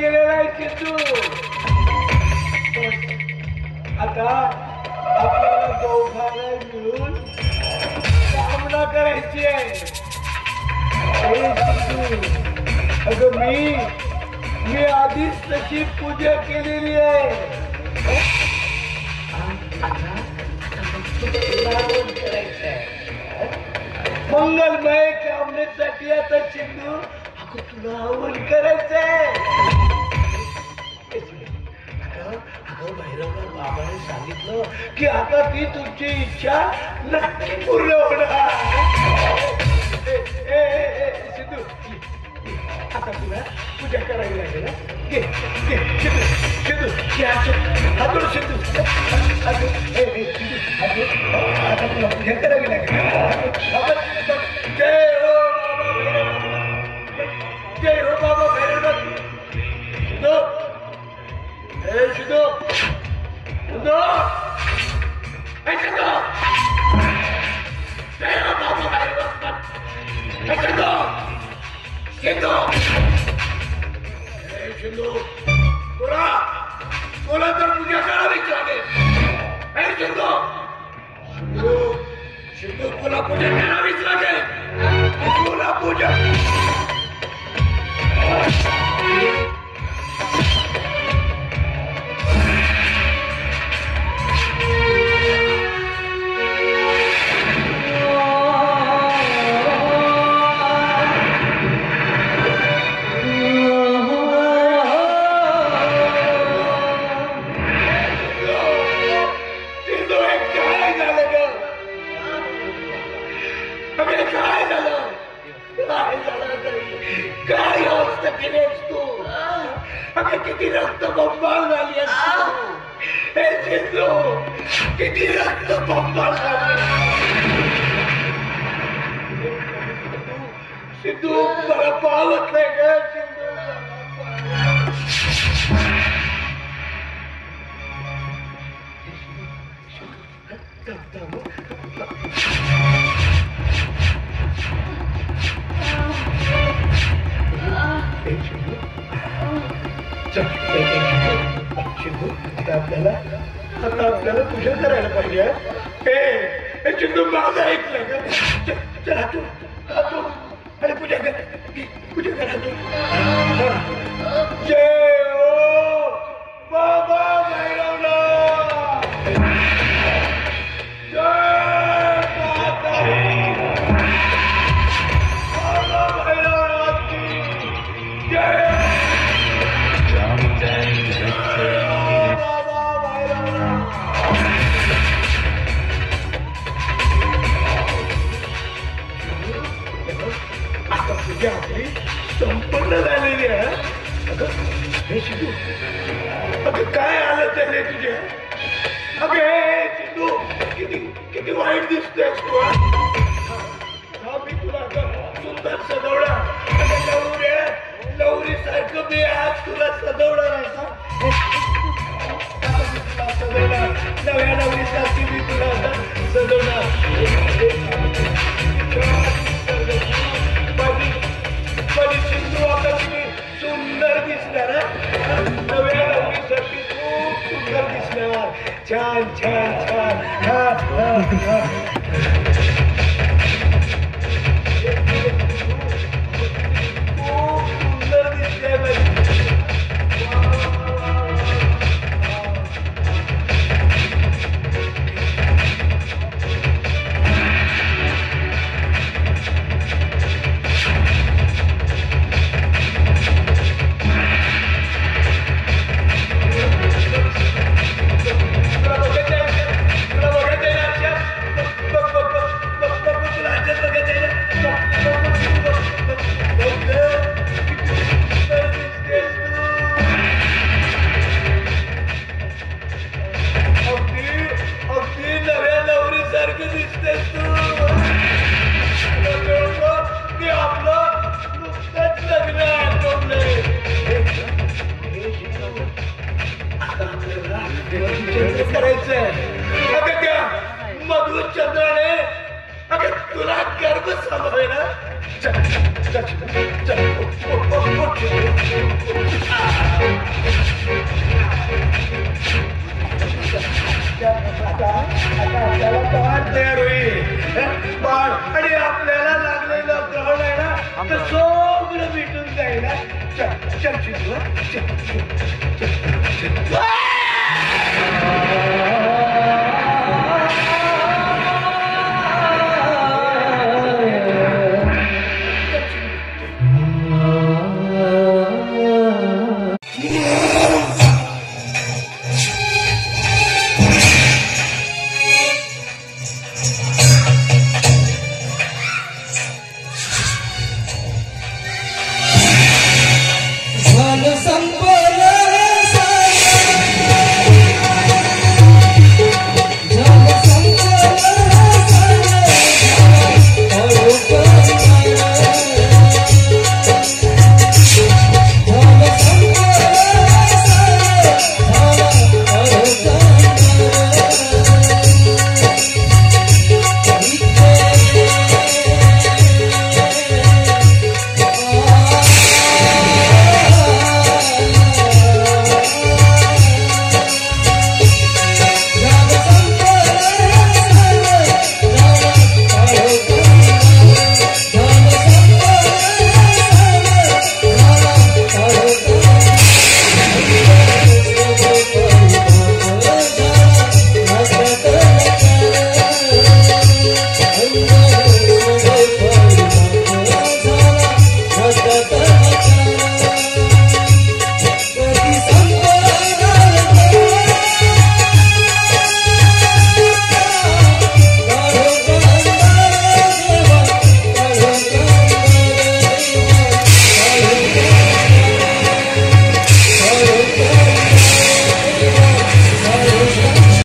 केलेला आहे सिद्धू. आता आपल्याला दोघांना मिळून कामना करायची आहे. अगं मी आधीच तशी पूजा केलेली आहे. मंगलमय कामनेसाठी आता सिद्धू अगं तुला हवन करायचंय. अगं भैरवनाथ बाबाने सांगितलं की आता ती तुमची इच्छा नक्की पूर्ण होणार. सिद्धू आता तुला पूजा करावी लागेल. सिद्धू हातून सिद्धू आता तुला पूजा करावी लागेल. जय हो जय हो बाबा भैरवनाथ. सिद्धू सिद्धू सिद्धू जय हो बाबा भैरवनाथ. सिद्धू सिद्धू सिद्धू तुला तर पूजा करावीच लागेल. सिद्धू सिद्धू सिद्धू तुला पूजा करावीच लागेल. तुला पूजा काय अवस्था केलीस तू. अगं किती रक्त बंबाळ झाली हे सिद्धू. किती रक्त बंबाळ झाली. सिद्धू मला पावत नाही ग. आपल्याला पूजा करायला पाहिजे. चिंतू माझं ऐकलं का. चला तू आणि पूजा कर. पूजा करा तू. जय हो बाबा भैरवनाथ. जय माता बाबा भैरवनाथ की जय. पूजा आपली संपन्न झालेली आहे. हे सिद्धू अगं काय आलं त्याने तुझ्या. अगं हे सिद्धू किती किती वाईट दिसतोयस तू. मी तुला सुंदर सजवला. लवरी सारखं मी आज तुला सजवणार आहे का. सजवणार नव्या नवरीसाठी मी तुला सजवणार. सिद्धू आता तुम्ही सुंदर दिसणार. नव्या नवरीसाठी खूप सुंदर दिसणार. छान छान छान. मधुचंद्राने अगं तुला गर्भ सांभाळला. चल चल चल आता आपल्याला बाळ तयार होईल बाळ आणि आपल्याला लागलेलं ग्रहण आहे ना तर सगळं मिटून जाईल चल चल चिंटू चल चल